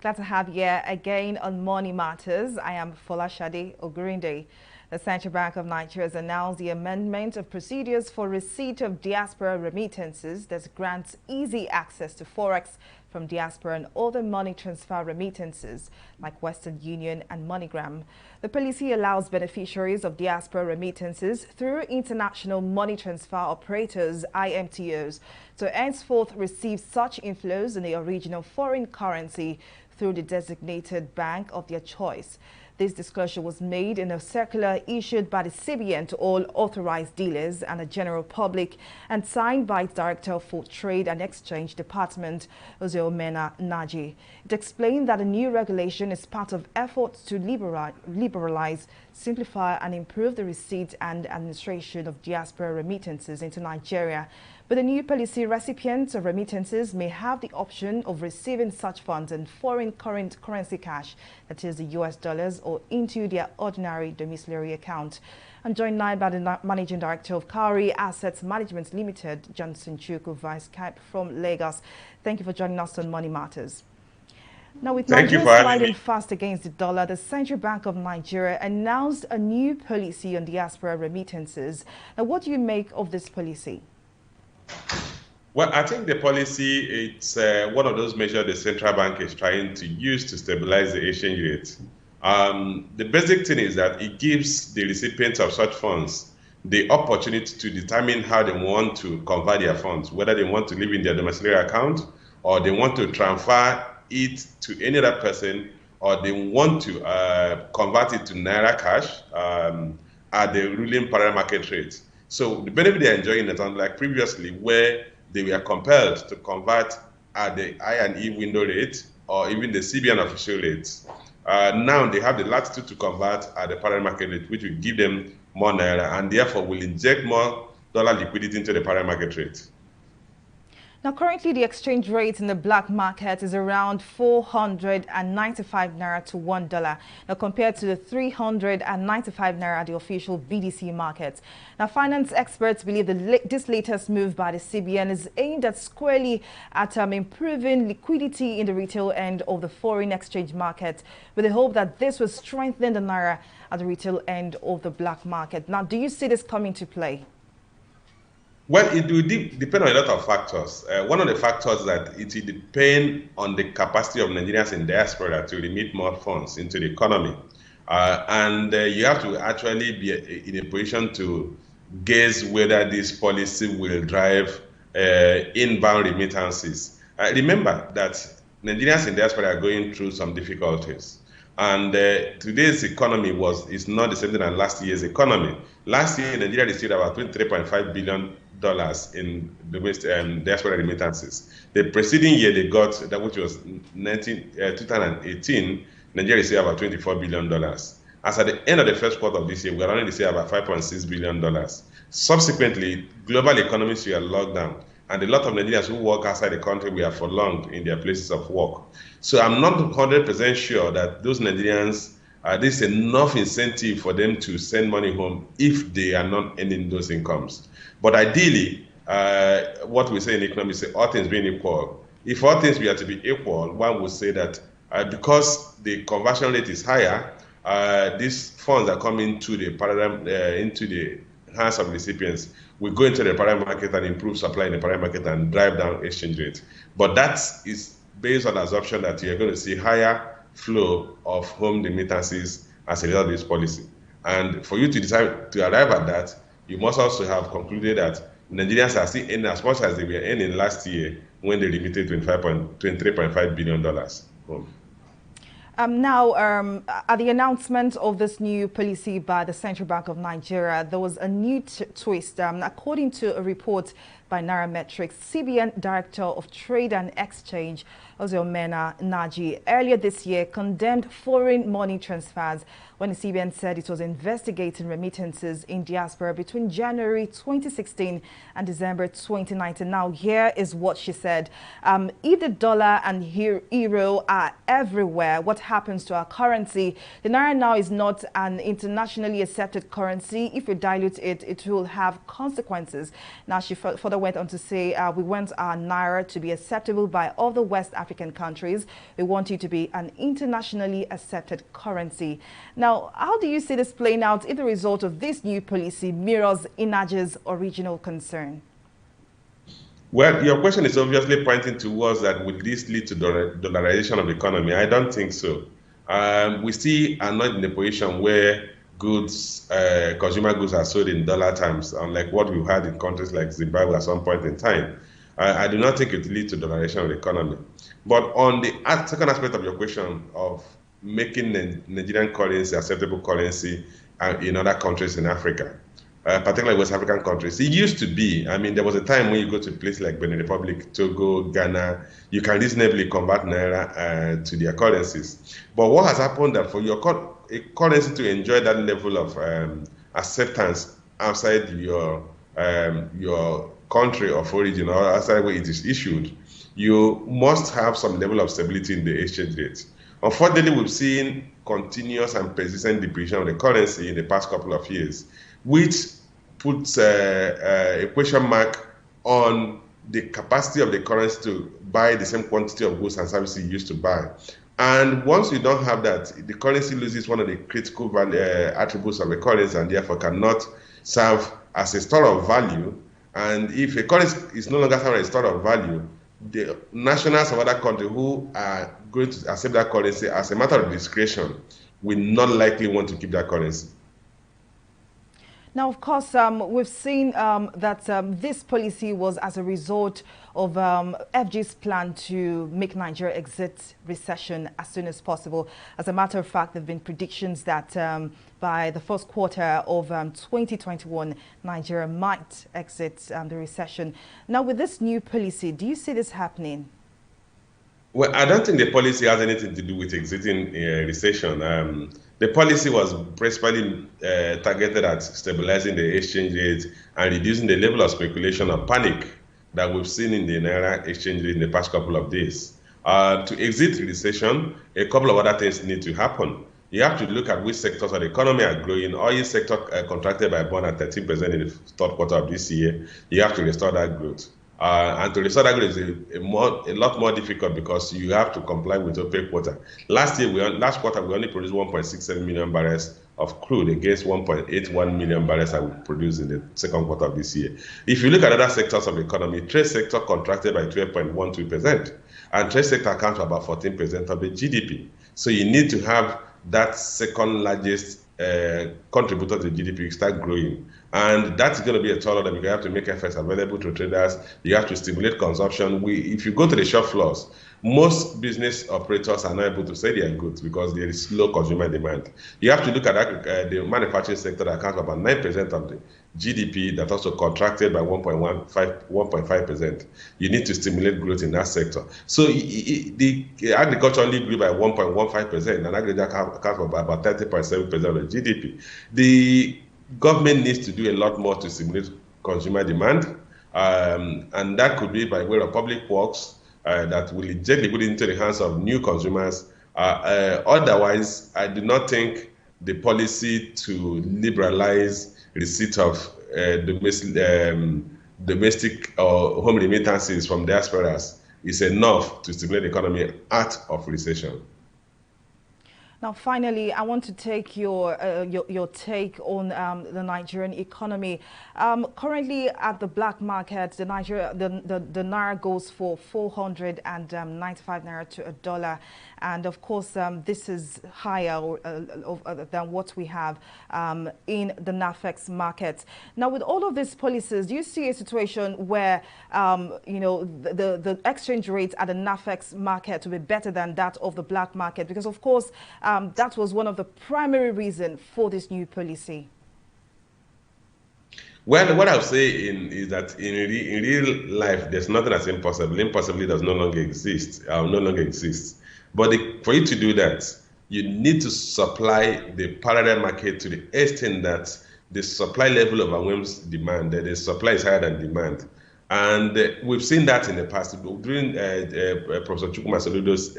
Glad to have you here again on Money Matters. I am Folashade Ogurinde. The Central Bank of Nigeria has announced the amendment of procedures for receipt of diaspora remittances that grants easy access to Forex from diaspora and other money transfer remittances like Western Union and MoneyGram. The policy allows beneficiaries of diaspora remittances through international money transfer operators, IMTOs, to henceforth receive such inflows in the original foreign currency through the designated bank of their choice. This disclosure was made in a circular issued by the CBN to all authorized dealers and the general public and signed by its Director for Trade and Exchange Department, Remittancesand. It explained that the new regulation is part of efforts to liberalize, simplify and improve the receipt and administration of diaspora remittances into Nigeria. But the new policy, recipients of remittances may have the option of receiving such funds in foreign current currency cash, that is the US dollars, or into their ordinary domiciliary account. I'm joined now by the Managing Director of Cowrie Assets Management Limited, Johnson Chuku, via Skype from Lagos. Thank you for joining us on Money Matters. Now, with Nigeria sliding fast against the dollar, the Central Bank of Nigeria announced a new policy on diaspora remittances. Now, what do you make of this policy? Well, I think the policy, it's one of those measures the central bank is trying to use to stabilize the exchange rate. The basic thing is that it gives the recipients of such funds the opportunity to determine how they want to convert their funds, whether they want to leave in their domiciliary account or they want to transfer it to any other person, or they want to convert it to Naira cash at the ruling parallel market rate. So the benefit they are enjoying is unlike previously where they were compelled to convert at the I&E window rate or even the CBN official rates. Now they have the latitude to convert at the parallel market rate, which will give them more Naira and therefore will inject more dollar liquidity into the parallel market rate. Now, currently, the exchange rate in the black market is around 495 Naira to $1, now compared to the 395 Naira at the official BDC market. Now, finance experts believe that this latest move by the CBN is aimed at squarely at improving liquidity in the retail end of the foreign exchange market, with the hope that this will strengthen the Naira at the retail end of the black market. Now, do you see this coming to play? Well, it will depend on a lot of factors. One of the factors that it will depend on the capacity of Nigerians in diaspora to remit more funds into the economy. You have to actually be in a position to guess whether this policy will drive inbound remittances. Remember that Nigerians in diaspora are going through some difficulties. And today's economy is not the same thing as last year's economy. Last year, Nigeria received about $23.5 billion in the diaspora remittances. The preceding year, they got that, which was 2018, Nigeria received about $24 billion. As at the end of the first quarter of this year, we are only receiving about $5.6 billion. Subsequently, global economies were locked down, and a lot of Nigerians who work outside the country were prolonged in their places of work. So I'm not 100% sure that those Nigerians, there's enough incentive for them to send money home if they are not earning those incomes. But ideally, what we say in economics is all things being equal. If all things were to be equal, one would say that because the conversion rate is higher, these funds are coming to the into the hands of recipients will go into the parallel market and improve supply in the parallel market and drive down exchange rate. But that is based on the assumption that you're going to see higher flow of home remittances as a result of this policy. And for you to decide to arrive at that, you must also have concluded that Nigerians are still earning as much as they were earning last year when they remitted $23.5 billion home. At the announcement of this new policy by the Central Bank of Nigeria, there was a new twist. According to a report by Nairametrics, CBN Director of Trade and Exchange, Remittancesand, earlier this year condemned foreign money transfers when the CBN said it was investigating remittances in diaspora between January 2016 and December 2019. Now, here is what she said. If the dollar and euro are everywhere, what happens to our currency? The Naira now is not an internationally accepted currency. If we dilute it, it will have consequences. Now, she further further went on to say, we want our naira to be acceptable by other West African countries. We want it to be an internationally accepted currency. Now, how do you see this playing out if the result of this new policy mirrors INAJ's original concern? Well, your question is obviously pointing towards that would this lead to dollarization of the economy? I don't think so. We still are not in a position where goods, consumer goods are sold in dollar terms, unlike what we've had in countries like Zimbabwe at some point in time. I do not think it will lead to dollarization of the economy. But on the second aspect of your question of making the Nigerian currency acceptable currency in other countries in Africa, particularly West African countries. It used to be, I mean, there was a time when you go to a place like Benin Republic, Togo, Ghana, you can reasonably convert Naira to their currencies. But what has happened that for your currency to enjoy that level of acceptance outside your country of origin or outside where it is issued, you must have some level of stability in the exchange rate. Unfortunately, we've seen continuous and persistent depreciation of the currency in the past couple of years, which puts a question mark on the capacity of the currency to buy the same quantity of goods and services you used to buy. And once you don't have that, the currency loses one of the critical value, attributes of the currency and therefore cannot serve as a store of value. And if a currency is no longer serving as a store of value, the nationals of other countries who are going to accept that currency as a matter of discretion will not likely want to keep that currency. Now, of course, we've seen that this policy was as a result of FG's plan to make Nigeria exit recession as soon as possible. As a matter of fact, there have been predictions that by the first quarter of 2021, Nigeria might exit the recession. Now, with this new policy, do you see this happening? Well, I don't think the policy has anything to do with exiting recession. The policy was principally targeted at stabilizing the exchange rate and reducing the level of speculation and panic that we've seen in the Naira exchange rate in the past couple of days. To exit recession, a couple of other things need to happen. You have to look at which sectors of the economy are growing. Oil sector contracted by more than 13% in the third quarter of this year. You have to restore that growth. And to restore that growth is a lot more difficult because you have to comply with OPEC quota. Last quarter, we only produced 1.67 million barrels of crude against 1.81 million barrels that we produced in the second quarter of this year. If you look at other sectors of the economy, trade sector contracted by 12.12%, and trade sector accounts for about 14% of the GDP. So you need to have that second largest contributor to the GDP start growing. And that's going to be a toll that you have to make efforts available to traders. You have to stimulate consumption. If you go to the shop floors, most business operators are not able to sell their goods because there is low consumer demand. You have to look at the manufacturing sector that accounts for about 9% of the GDP that also contracted by 1.5%. You need to stimulate growth in that sector. So the agriculture only grew by 1.15%, and agriculture accounts for about 30.7% of the GDP. The government needs to do a lot more to stimulate consumer demand, and that could be by way of public works that will gently put into the hands of new consumers. Otherwise, I do not think the policy to liberalize receipt of domestic or home remittances from diasporas is enough to stimulate the economy out of recession. Now, finally, I want to take your take on the Nigerian economy. Currently, at the black market, the naira goes for 495 naira to $1, and of course, this is higher than what we have in the NAFEX market. Now, with all of these policies, do you see a situation where the exchange rate at the NAFEX market will be better than that of the black market? Because of course, that was one of the primary reasons for this new policy. Well, what I'll say is that in real life, there's nothing that's impossible. Impossibility does no longer exist. But for you to do that, you need to supply the parallel market to the extent that the supply level overwhelms demand, that the supply is higher than demand. And we've seen that in the past. During Professor Chukwuma Soludo's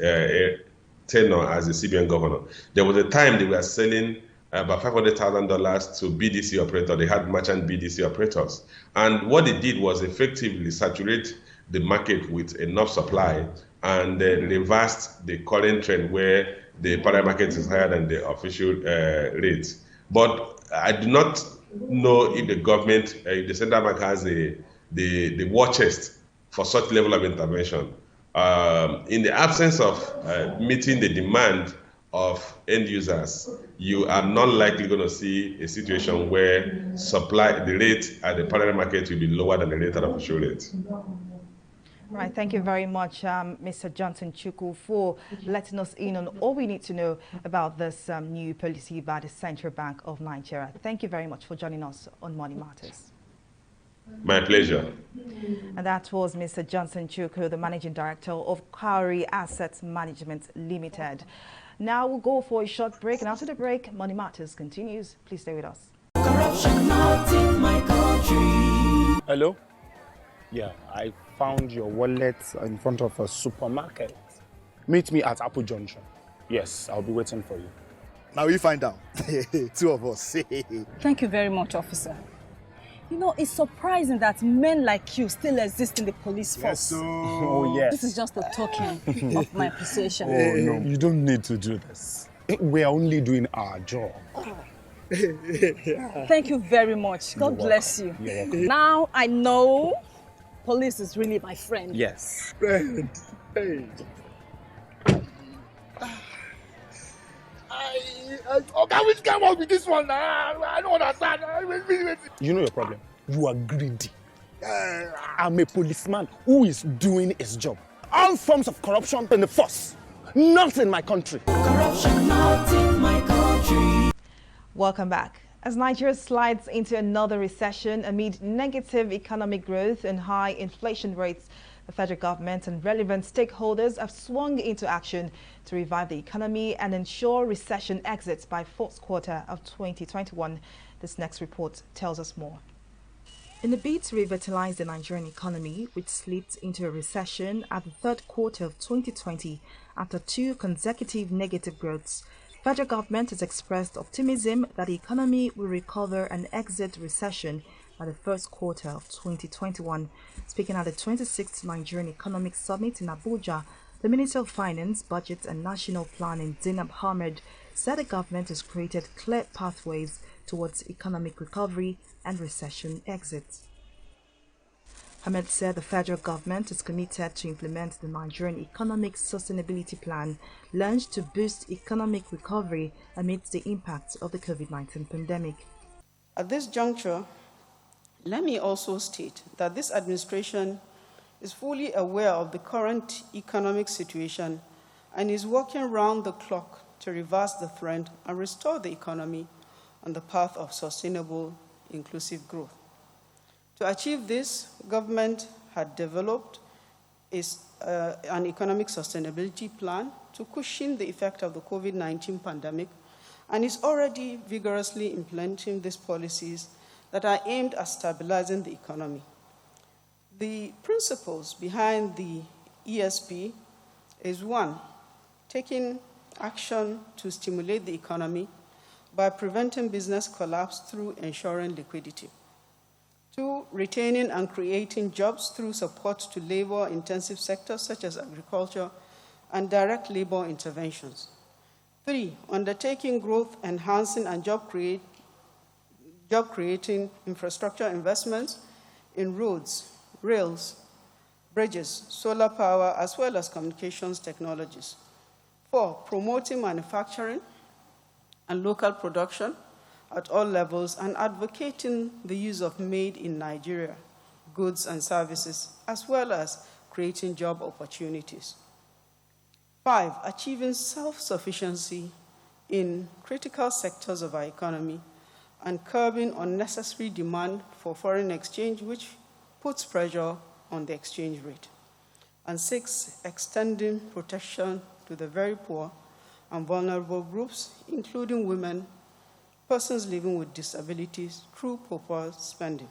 tenure as the CBN governor, there was a time they were selling about $500,000 to BDC operator. They had merchant BDC operators. And what they did was effectively saturate the market with enough supply and reversed the current trend where the parallel market is higher than the official rate. But I do not know if the government, if the central bank has the war chest for such level of intervention. In the absence of meeting the demand of end users, you are not likely going to see a situation where the rate at the parallel market will be lower than the rate at the official rate. Right, thank you very much, Mr. Johnson Chukwu, for letting us in on all we need to know about this new policy by the Central Bank of Nigeria. Thank you very much for joining us on Money Matters. My pleasure. And that was Mr. Johnson Chukwu, the Managing Director of Cowrie Asset Management Limited. Now we'll go for a short break, and after the break, Money Matters continues. Please stay with us. Corruption not in my country. Hello? Yeah, I found your wallet in front of a supermarket. Meet me at Apple Junction. Yes, I'll be waiting for you. Now we find out. Two of us. Thank you very much, officer. You know, it's surprising that men like you still exist in the police force. Yes, so... Oh, yes. This is just a token of my appreciation. Oh, no, you don't need to do this. We're only doing our job. Thank you very much. God bless you. You're welcome. Now I know police is really my friend. Yes. Friend. Hey. Okay, which came up with this one? I don't understand. You know your problem. You are greedy. I'm a policeman who is doing his job. All forms of corruption in the force. Not in my country. Corruption not in my country. Welcome back. As Nigeria slides into another recession amid negative economic growth and high inflation rates, the federal government and relevant stakeholders have swung into action to revive the economy and ensure recession exits by fourth quarter of 2021. This next report tells us more. In a bid to revitalize the Nigerian economy, which slipped into a recession at the third quarter of 2020 after 2 consecutive negative growths, federal government has expressed optimism that the economy will recover and exit recession by the first quarter of 2021. Speaking at the 26th Nigerian Economic Summit in Abuja, the Minister of Finance, Budget and National Planning, Zainab Ahmed, said the government has created clear pathways towards economic recovery and recession exit. Ahmed said the federal government is committed to implement the Nigerian Economic Sustainability Plan launched to boost economic recovery amidst the impact of the COVID-19 pandemic. At this juncture, let me also state that this administration is fully aware of the current economic situation and is working round the clock to reverse the trend and restore the economy on the path of sustainable, inclusive growth. To achieve this, government had developed an economic sustainability plan to cushion the effect of the COVID-19 pandemic and is already vigorously implementing these policies that are aimed at stabilizing the economy. The principles behind the ESP is 1, taking action to stimulate the economy by preventing business collapse through ensuring liquidity. 2, retaining and creating jobs through support to labor-intensive sectors such as agriculture and direct labor interventions. 3, undertaking growth-enhancing and job-creating infrastructure investments in roads, rails, bridges, solar power, as well as communications technologies. 4, promoting manufacturing and local production at all levels and advocating the use of made in Nigeria goods and services, as well as creating job opportunities. 5, achieving self-sufficiency in critical sectors of our economy and curbing unnecessary demand for foreign exchange, which puts pressure on the exchange rate. And 6, extending protection to the very poor and vulnerable groups, including women, persons living with disabilities, through proper spending.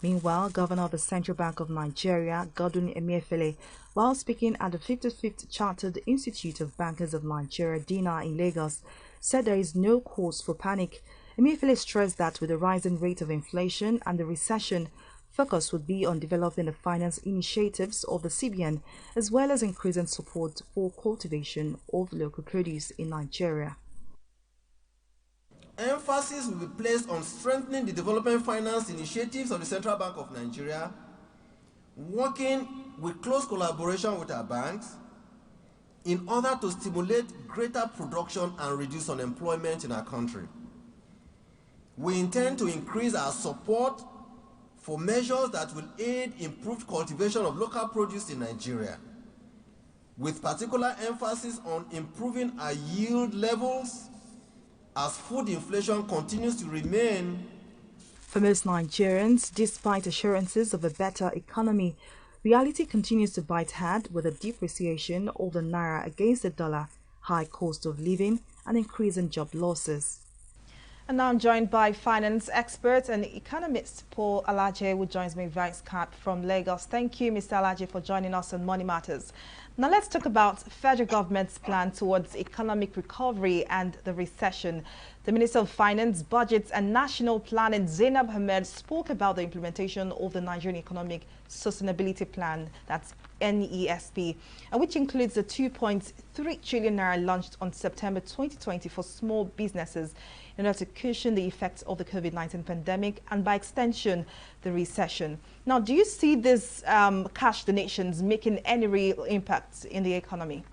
Meanwhile, Governor of the Central Bank of Nigeria, Godwin Emefiele, while speaking at the 55th Chartered Institute of Bankers of Nigeria, DINA, in Lagos, said there is no cause for panic. Emefiele stressed that with the rising rate of inflation and the recession, focus would be on developing the finance initiatives of the CBN as well as increasing support for cultivation of local produce in Nigeria. Emphasis will be placed on strengthening the development finance initiatives of the Central Bank of Nigeria, working with close collaboration with our banks in order to stimulate greater production and reduce unemployment in our country. We intend to increase our support for measures that will aid improved cultivation of local produce in Nigeria, with particular emphasis on improving our yield levels as food inflation continues to remain. For most Nigerians, despite assurances of a better economy, reality continues to bite hard with a depreciation of the naira against the dollar, high cost of living, and increasing job losses. And now I'm joined by finance expert and economist Paul Alaje, who joins me via Skype from Lagos. Thank you, Mr. Alaje, for joining us on Money Matters. Now let's talk about federal government's plan towards economic recovery and the recession. The Minister of Finance, Budgets and National Planning, Zainab Ahmed, spoke about the implementation of the Nigerian Economic Sustainability Plan, that's NESP, which includes the 2.3 trillion naira launched on September 2020 for small businesses in order to cushion the effects of the COVID-19 pandemic and, by extension, the recession. Now, do you see these cash donations making any real impact in the economy?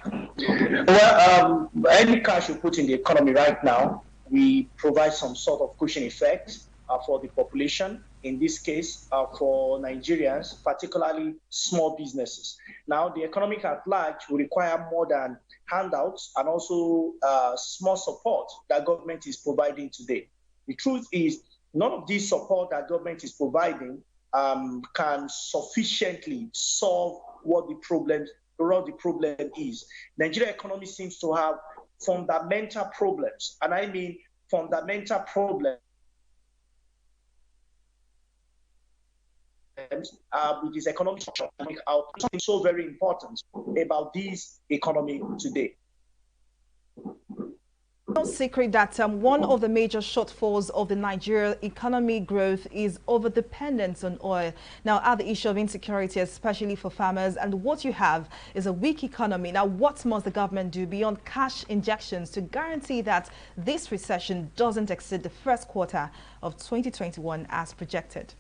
Well, any cash you put in the economy right now, we provide some sort of cushion effect for the population, in this case for Nigerians, particularly small businesses. Now, the economic at large will require more than handouts and also small support that government is providing today. The truth is, none of this support that government is providing can sufficiently solve what the problem is. Nigerian economy seems to have fundamental problems, and I mean fundamental problems with this economic structure. Something so very important about this economy today. No secret that one of the major shortfalls of the Nigerian economy growth is over-dependence on oil. Now, add the issue of insecurity, especially for farmers, and what you have is a weak economy. Now, what must the government do beyond cash injections to guarantee that this recession doesn't exceed the first quarter of 2021 as projected?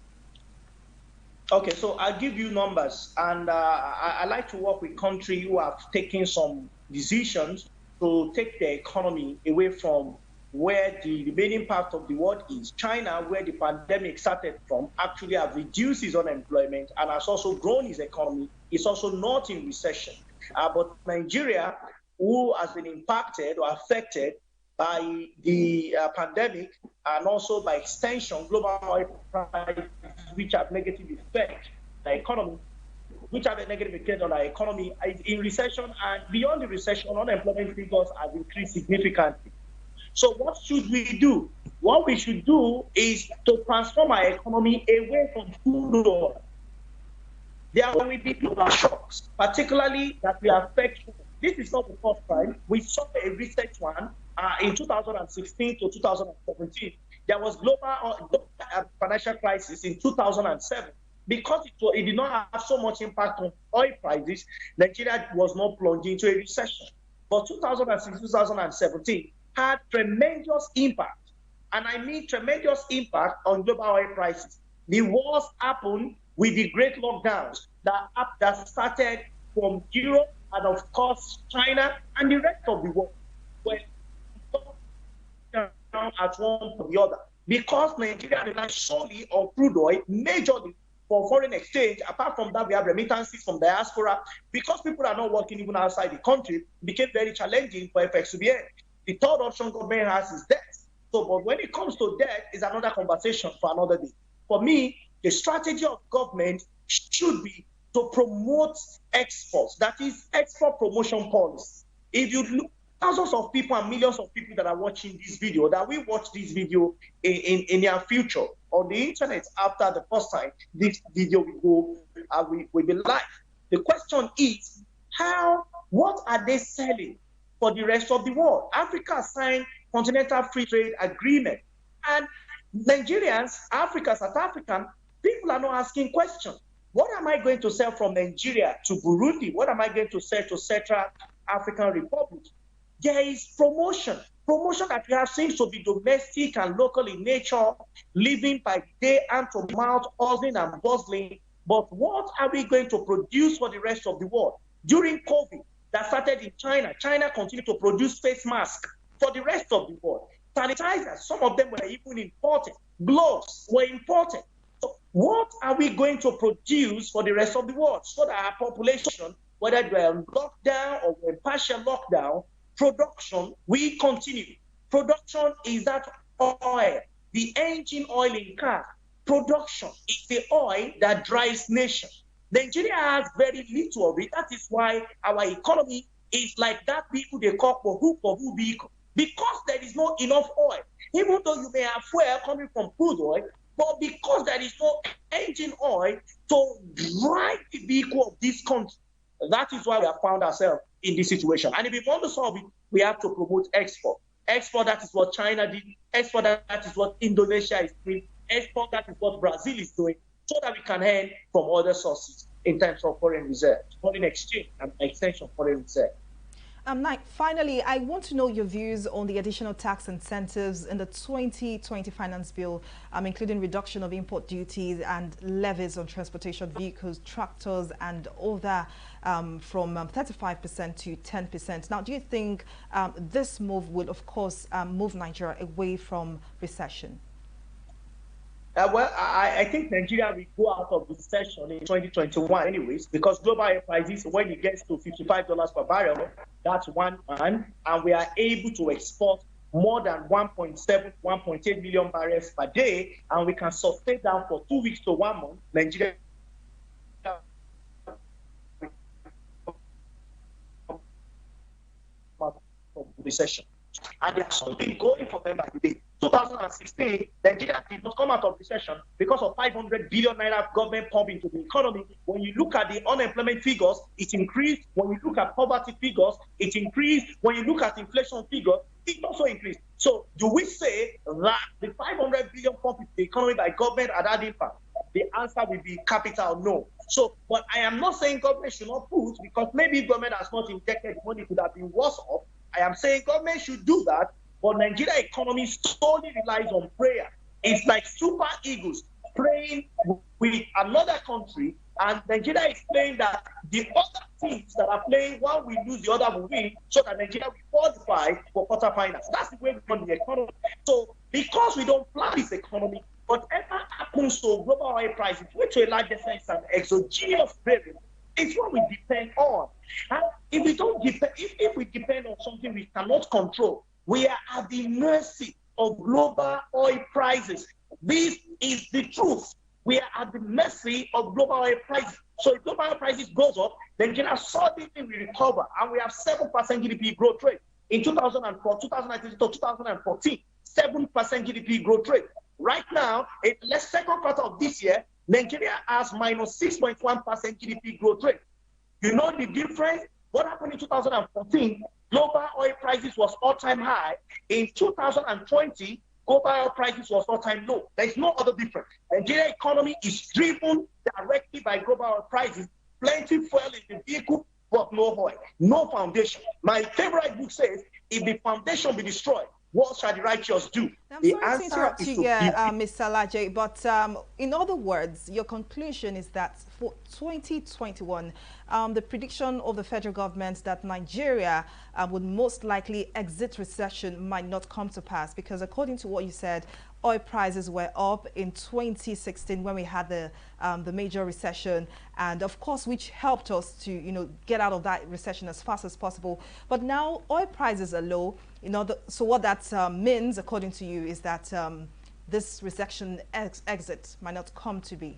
Okay, so I'll give you numbers, and I like to work with countries who have taken some decisions to take their economy away from where the remaining part of the world is. China, where the pandemic started from, actually have reduced its unemployment and has also grown its economy. It's also not in recession. But Nigeria, who has been impacted or affected by the pandemic, and also by extension, global oil prices, which have negative effect on the economy, which have a negative effect on our economy, is in recession, and beyond the recession, unemployment figures have increased significantly. So what should we do? What we should do is to transform our economy away from crude oil. There will be global shocks, particularly that will affect food. This is not the first time. We saw a recent one in 2016 to 2017. There was global financial crisis in 2007. Because it did not have so much impact on oil prices, Nigeria was not plunged into a recession. But 2006, 2017 had tremendous impact, and I mean tremendous impact on global oil prices. The worst happened with the great lockdowns that started from Europe and, of course, China and the rest of the world, were down at one or the other. Because Nigeria relies solely on crude oil, majorly for foreign exchange. Apart from that, we have remittances from diaspora. Because people are not working even outside the country, it became very challenging for FX to be earned. The third option government has is debt. So, but when it comes to debt, is another conversation for another day. For me, the strategy of government should be to promote exports. That is export promotion policy. If you look, thousands of people and millions of people that are watching this video, that will watch this video in their future on the internet after the first time this video will go, will be live. The question is, what are they selling for the rest of the world. Africa signed Continental Free Trade Agreement. And Nigerians, Africa, South African, people are not asking questions. What am I going to sell from Nigeria to Burundi? What am I going to sell to Central African Republic? There is promotion. Promotion that we have seems to be domestic and local in nature, living by day and to mouth, hustling and bustling. But what are we going to produce for the rest of the world? During COVID, that started in China, China continued to produce face masks for the rest of the world. Sanitizers, some of them were even imported. Gloves were imported. So what are we going to produce for the rest of the world so that our population, whether they're in lockdown or in partial lockdown, production will continue. Production is that oil, the engine oil in car. Production is the oil that drives nation. Nigeria has very little of it. That is why our economy is like that vehicle they call for who vehicle. Because there is not enough oil. Even though you may have fuel coming from crude oil, but because there is no engine oil to drive the vehicle of this country, that is why we have found ourselves in this situation. And if we want to solve it, we have to promote export. Export, that is what China did. Export, that is what Indonesia is doing. Export, that is what Brazil is doing, so that we can earn from other sources in terms of foreign reserve, foreign exchange, and extension foreign reserve. Finally, I want to know your views on the additional tax incentives in the 2020 Finance Bill, including reduction of import duties and levies on transportation vehicles, tractors, and other from 35% to 10%. Now, do you think this move will, of course, move Nigeria away from recession? Well, I think Nigeria will go out of recession in 2021 anyways, because global oil prices, when it gets to $55 per barrel, that's one, and we are able to export more than 1.7, 1.8 million barrels per day, and we can sustain that for 2 weeks to 1 month. Nigeria recession. And there's something going for them by the day. 2016, Nigeria did not come out of recession because of 500 billion naira government pump into the economy. When you look at the unemployment figures, it increased. When you look at poverty figures, it increased. When you look at inflation figures, it also increased. So do we say that the 500 billion pump into the economy by government had that impact? The answer will be capital no. So, but I am not saying government should not put, because maybe government has not injected money, could have been worse off. I am saying government should do that, but Nigeria economy solely relies on prayer. It's like super eagles praying with another country, and Nigeria is playing that the other teams that are playing, one will lose, the other will win, so that Nigeria will qualify for quarterfinals. That's the way we run the economy. So because we don't plan this economy, whatever happens to global oil prices, which to a large extent is an exogenous variable, it's what we depend on. And if we don't depend, if we depend on something we cannot control, we are at the mercy of global oil prices. This is the truth. We are at the mercy of global oil prices. So if global oil prices goes up, then Nigeria suddenly will recover, and we have 7% GDP growth rate in 2004, 2019 to 2014. 7% GDP growth rate. Right now, in the second quarter of this year, Nigeria has minus 6.1% GDP growth rate. You know the difference? What happened in 2014? Global oil prices was all-time high. In 2020, global oil prices was all-time low. There is no other difference. Nigeria economy is driven directly by global oil prices. Plenty fuel in the vehicle, but no oil, no foundation. My favorite book says, if the foundation be destroyed, what shall the righteous do? I'm sorry to interrupt you here, Mr. Laje, but in other words, your conclusion is that for 2021, the prediction of the federal government that Nigeria would most likely exit recession might not come to pass, because according to what you said, oil prices were up in 2016 when we had the major recession, and of course, which helped us to get out of that recession as fast as possible. But now oil prices are low. So what that means, according to you, is that this recession exit might not come to be.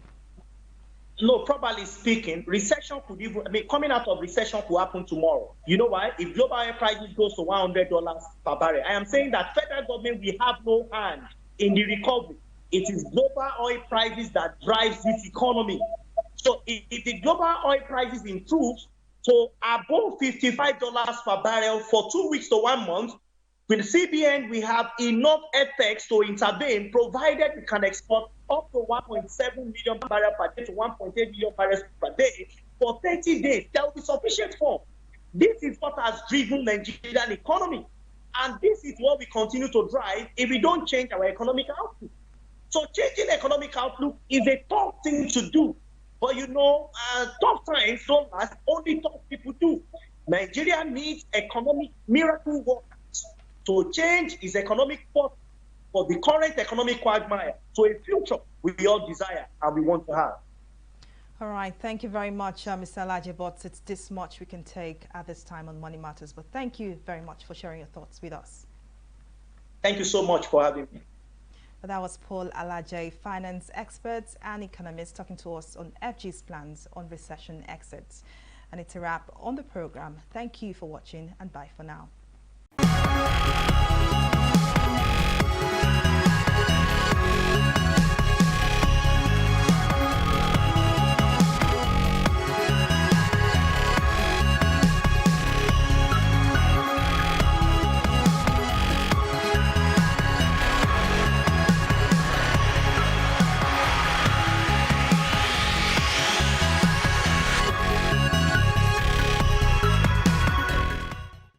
No, properly speaking, recession could even, coming out of recession could happen tomorrow. You know why? If global oil prices goes to $100 per barrel, I am saying that federal government will have no hand in the recovery. It is global oil prices that drives this economy. So if the global oil prices improves, to above $55 per barrel for 2 weeks to 1 month. With CBN, we have enough FX to intervene, provided we can export up to 1.7 million barrels per day to 1.8 million barrels per day for 30 days. There will be sufficient funds. This is what has driven the Nigerian economy. And this is what we continue to drive if we don't change our economic outlook. So changing economic outlook is a tough thing to do. But tough times don't last, only tough people do. Nigeria needs economic miracle workers to change its economic path for the current economic quagmire to a future we all desire and we want to have. All right, thank you very much, Mr. Alaje, but it's this much we can take at this time on Money Matters. But thank you very much for sharing your thoughts with us. Thank you so much for having me. But that was Paul Alaje, finance expert and economist, talking to us on FG's plans on recession exits. And it's a wrap on the program. Thank you for watching and bye for now.